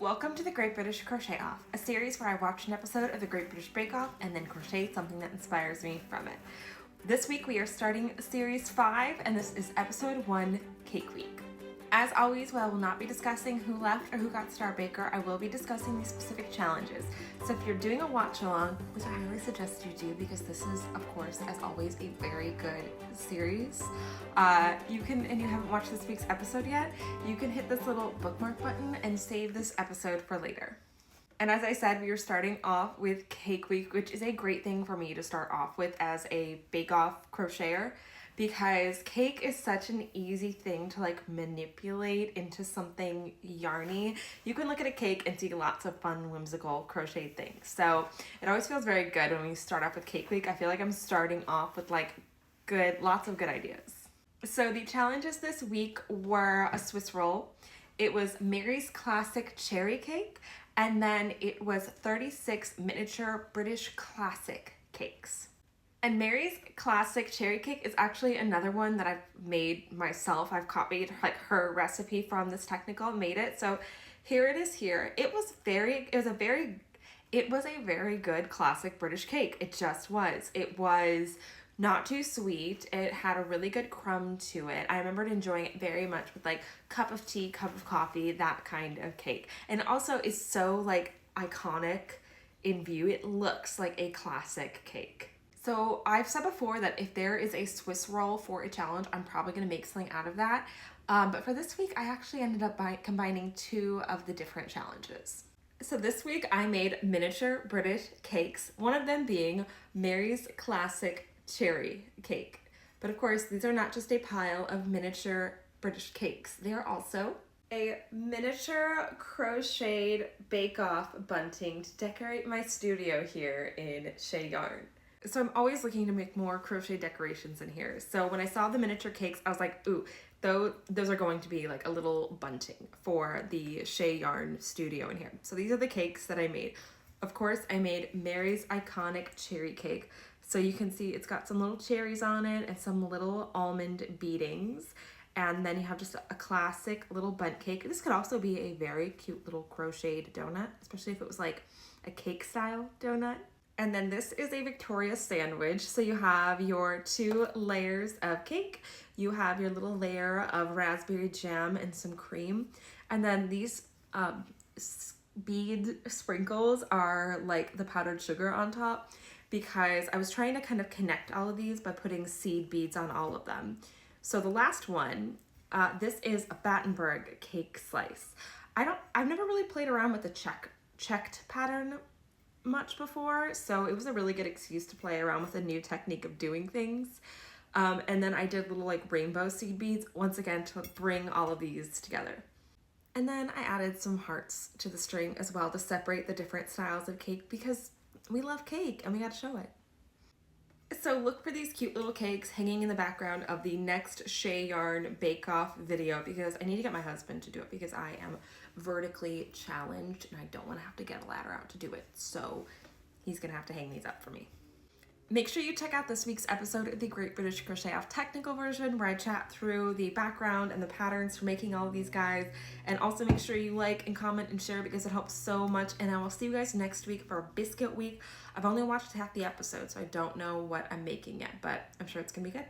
Welcome to the Great British Crochet Off, a series where I watch an episode of the Great British Bake Off and then crochet something that inspires me from it. This week we are starting series 5 and this is episode 1, Cake Week. As always, while I will not be discussing who left or who got Star Baker, I will be discussing these specific challenges. So if you're doing a watch along, which I highly suggest you do because this is, of course, as always, a very good series. You haven't watched this week's episode yet, you can hit this little bookmark button and save this episode for later. And as I said, we are starting off with Cake Week, which is a great thing for me to start off with as a bake-off crocheter, because cake is such an easy thing to manipulate into something yarny. You can look at a cake and see lots of fun, whimsical crochet things. So it always feels very good when we start off with Cake Week. I feel like I'm starting off with lots of good ideas. So the challenges this week were a Swiss roll. It was Mary's Classic Cherry Cake, and then it was 36 miniature British classic cakes. And Mary's Classic Cherry Cake is actually another one that I've made myself. I've copied her recipe from this technical, made it. So here it is here. It was a very good classic British cake. It just was. It was not too sweet. It had a really good crumb to it. I remembered enjoying it very much with cup of tea, cup of coffee, that kind of cake. And it also is so iconic in view. It looks like a classic cake. So I've said before that if there is a Swiss roll for a challenge, I'm probably going to make something out of that. But for this week, I actually ended up combining 2 of the different challenges. So this week I made miniature British cakes, one of them being Mary's Classic Cherry Cake. But of course, these are not just a pile of miniature British cakes. They are also a miniature crocheted bake-off bunting to decorate my studio here in Shea Yarn. So I'm always looking to make more crochet decorations in here. So when I saw the miniature cakes, I was like, ooh, those are going to be a little bunting for the Shea Yarn studio in here. So these are the cakes that I made. Of course, I made Mary's iconic cherry cake. So you can see it's got some little cherries on it and some little almond beadings. And then you have just a classic little bundt cake. This could also be a very cute little crocheted donut, especially if it was a cake style donut. And then this is a Victoria sandwich. So you have your 2 layers of cake. You have your little layer of raspberry jam and some cream. And then these bead sprinkles are the powdered sugar on top, because I was trying to kind of connect all of these by putting seed beads on all of them. So the last one, this is a Battenberg cake slice. I've never really played around with the checked pattern much before, so it was a really good excuse to play around with a new technique of doing things. And then I did little rainbow seed beads once again to bring all of these together. And then I added some hearts to the string as well to separate the different styles of cake, because we love cake and we got to show it. So look for these cute little cakes hanging in the background of the next Shea Yarn Bake Off video, because I need to get my husband to do it because I am vertically challenged and I don't want to have to get a ladder out to do it. So he's going to have to hang these up for me. Make sure you check out this week's episode of the Great British Crochet Off technical version, where I chat through the background and the patterns for making all of these guys. And also make sure you like and comment and share because it helps so much. And I will see you guys next week for Biscuit Week. I've only watched half the episode, so I don't know what I'm making yet, but I'm sure it's gonna be good.